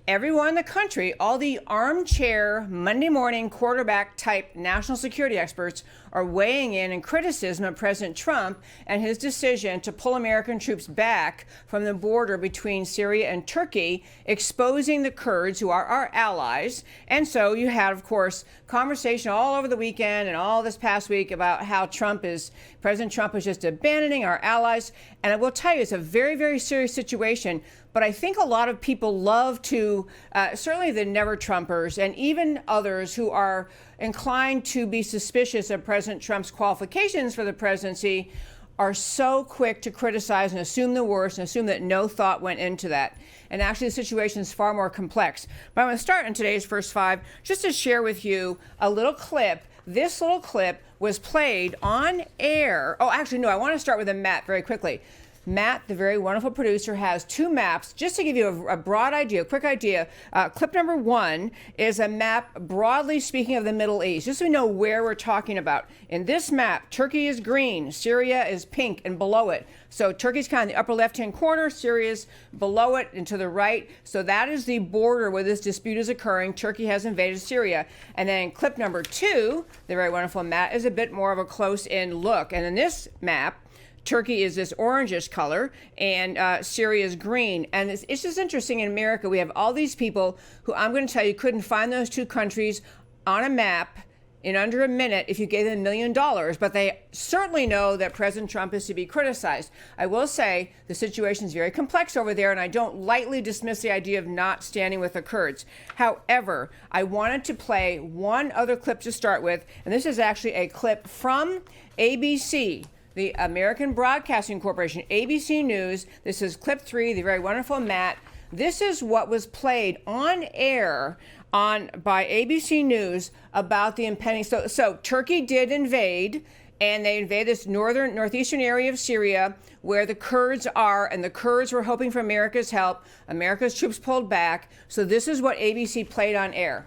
everyone in the country, all the armchair Monday morning quarterback type national security experts are weighing in criticism of President Trump and his decision to pull American troops back from the border between Syria and Turkey, exposing the Kurds, who are our allies. And so you had, of course, conversation all over the weekend and all this past week about how President Trump is just abandoning our allies. And I will tell you, it's a very, very serious situation. But I think a lot of people love to, certainly the never Trumpers and even others who are inclined to be suspicious of President Trump's qualifications for the presidency, are so quick to criticize and assume the worst and assume that no thought went into that. And actually, the situation is far more complex. But I'm going to start in today's First Five just to share with you a little clip. This little clip was played on air. Oh, actually, no, I want to start with a map very quickly. Matt, the very wonderful producer, has two maps. Just to give you a broad idea, a quick idea, clip number one is a map, broadly speaking, of the Middle East, just so we know where we're talking about. In this map, Turkey is green, Syria is pink and below it. So Turkey's kind of in the upper left-hand corner, Syria's below it and to the right. So that is the border where this dispute is occurring. Turkey has invaded Syria. And then clip number two, the very wonderful Matt, is a bit more of a close-in look. And in this map, Turkey is this orangish color, and Syria is green. And it's just interesting, in America, we have all these people who, I'm going to tell you, couldn't find those two countries on a map in under a minute if you gave them $1 million, but they certainly know that President Trump is to be criticized. I will say the situation is very complex over there, and I don't lightly dismiss the idea of not standing with the Kurds. However, I wanted to play one other clip to start with, and this is actually a clip from ABC, the American Broadcasting Corporation, ABC News. This is clip 3, the very wonderful Matt. This is what was played on air by ABC News about the impending. So Turkey did invade, and they invaded this northeastern area of Syria where the Kurds are, and the Kurds were hoping for America's help. America's troops pulled back. So this is what ABC played on air.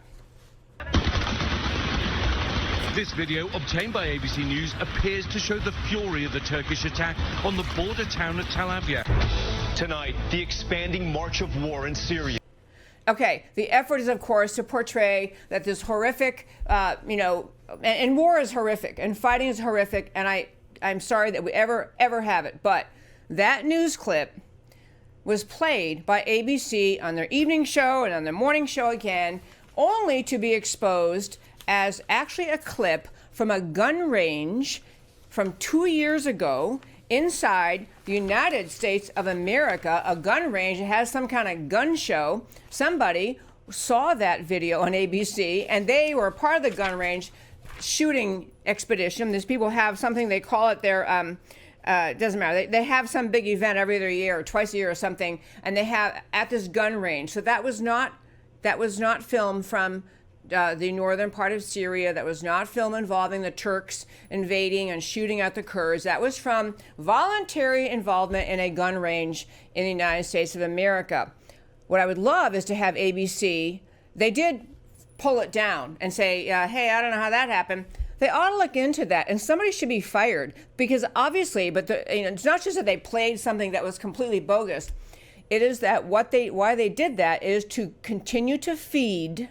This video, obtained by ABC News, appears to show the fury of the Turkish attack on the border town of Tel Aviv. Tonight, the expanding march of war in Syria. Okay, the effort is, of course, to portray that this horrific, and war is horrific, and fighting is horrific, and I'm sorry that we ever have it, but that news clip was played by ABC on their evening show and on their morning show again, only to be exposed as actually a clip from a gun range from 2 years ago inside the United States of America, a gun range that has some kind of gun show. Somebody saw that video on ABC, and they were part of the gun range shooting expedition. These people have something, they call it their, it doesn't matter. They have some big event every other year or twice a year or something, and they have at this gun range. So that was not filmed from the northern part of Syria. That was not film involving the Turks invading and shooting at the Kurds. That was from voluntary involvement in a gun range in the United States of America. What I would love is to have ABC, they did pull it down and say, hey, I don't know how that happened. They ought to look into that, and somebody should be fired, because obviously, it's not just that they played something that was completely bogus. It is that why they did that is to continue to feed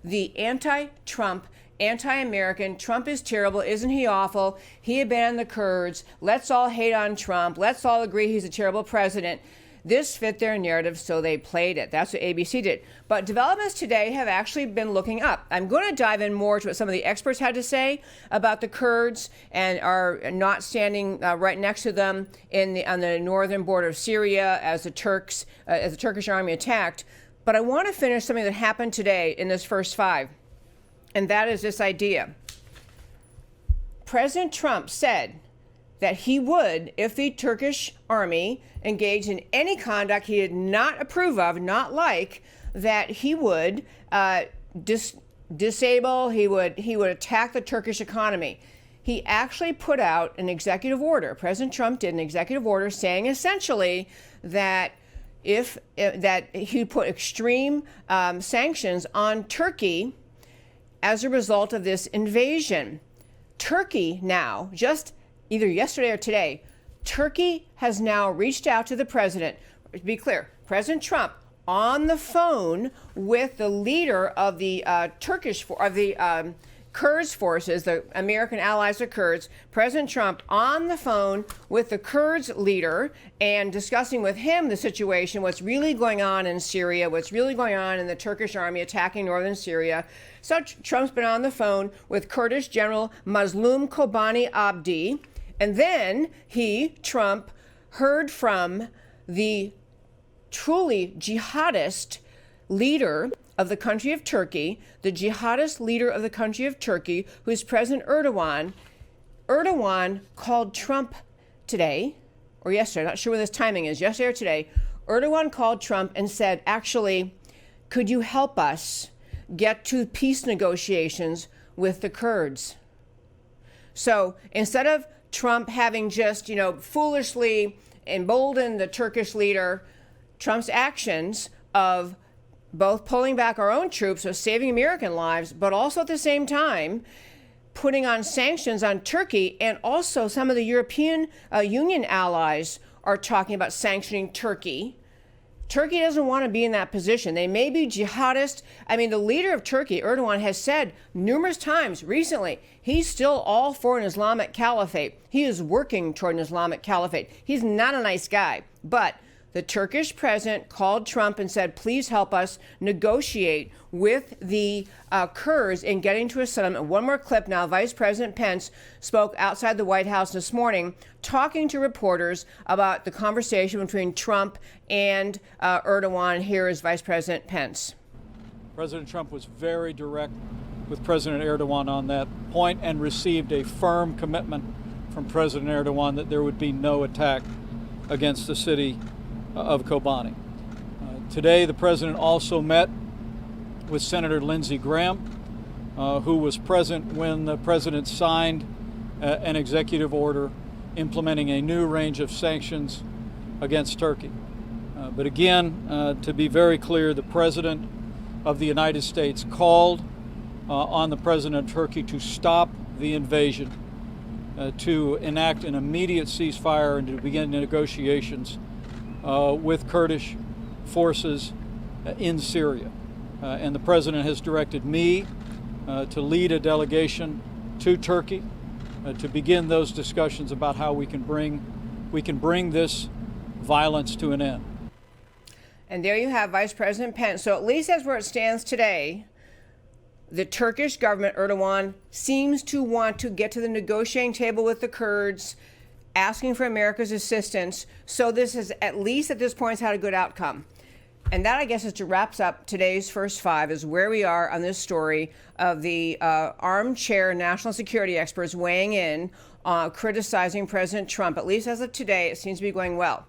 the anti-Trump, anti-American. Trump is terrible. Isn't he awful? He abandoned the Kurds. Let's all hate on Trump. Let's all agree he's a terrible president. This fit their narrative, so they played it. That's what ABC did. But developments today have actually been looking up. I'm going to dive in more to what some of the experts had to say about the Kurds and are not standing right next to them on the northern border of Syria as the Turkish army attacked. But I want to finish something that happened today in this First Five, and that is this idea. President Trump said that he would, if the Turkish army engaged in any conduct he did not approve of, not like, that he would disable, he would attack the Turkish economy. He actually put out an executive order. President Trump did an executive order saying essentially that that he put extreme sanctions on Turkey as a result of this invasion. Turkey now, just either yesterday or today, Turkey has now reached out to the president. to be clear, President Trump on the phone with the leader of the Kurds forces, the American allies of Kurds, President Trump on the phone with the Kurds leader and discussing with him the situation, what's really going on in Syria, what's really going on in the Turkish army attacking northern Syria. So Trump's been on the phone with Kurdish General Mazlum Kobani Abdi. And then Trump, heard from the truly jihadist leader of the country of Turkey, the jihadist leader of the country of Turkey, who is President Erdogan. Erdogan called Trump today, or yesterday, not sure where this timing is, yesterday or today. Erdogan called Trump and said, actually, could you help us get to peace negotiations with the Kurds? So instead of Trump having just, foolishly emboldened the Turkish leader, Trump's actions of both pulling back our own troops, so saving American lives, but also at the same time putting on sanctions on Turkey, and also some of the European Union allies are talking about sanctioning Turkey. Turkey doesn't want to be in that position. They may be jihadist. I mean, the leader of Turkey, Erdogan, has said numerous times recently he's still all for an Islamic caliphate. He is working toward an Islamic caliphate. He's not a nice guy. But the Turkish president called Trump and said, please help us negotiate with the Kurds in getting to a settlement. One more clip now. Vice President Pence spoke outside the White House this morning, talking to reporters about the conversation between Trump and Erdogan. Here is Vice President Pence. President Trump was very direct with President Erdogan on that point and received a firm commitment from President Erdogan that there would be no attack against the city of Kobani. Today, the president also met with Senator Lindsey Graham, who was present when the president signed an executive order implementing a new range of sanctions against Turkey. But again, to be very clear, the president of the United States called on the president of Turkey to stop the invasion, to enact an immediate ceasefire, and to begin negotiations with Kurdish forces in Syria. And the president has directed me to lead a delegation to Turkey to begin those discussions about how we can bring this violence to an end. And there you have Vice President Pence. So at least as where it stands today, the Turkish government, Erdogan, seems to want to get to the negotiating table with the Kurds, asking for America's assistance. So this is, at least at this point, has had a good outcome. And that, I guess, is to wraps up today's First Five, is where we are on this story of the armchair national security experts weighing in, criticizing President Trump. At least as of today, it seems to be going well.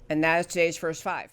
And that is today's First Five.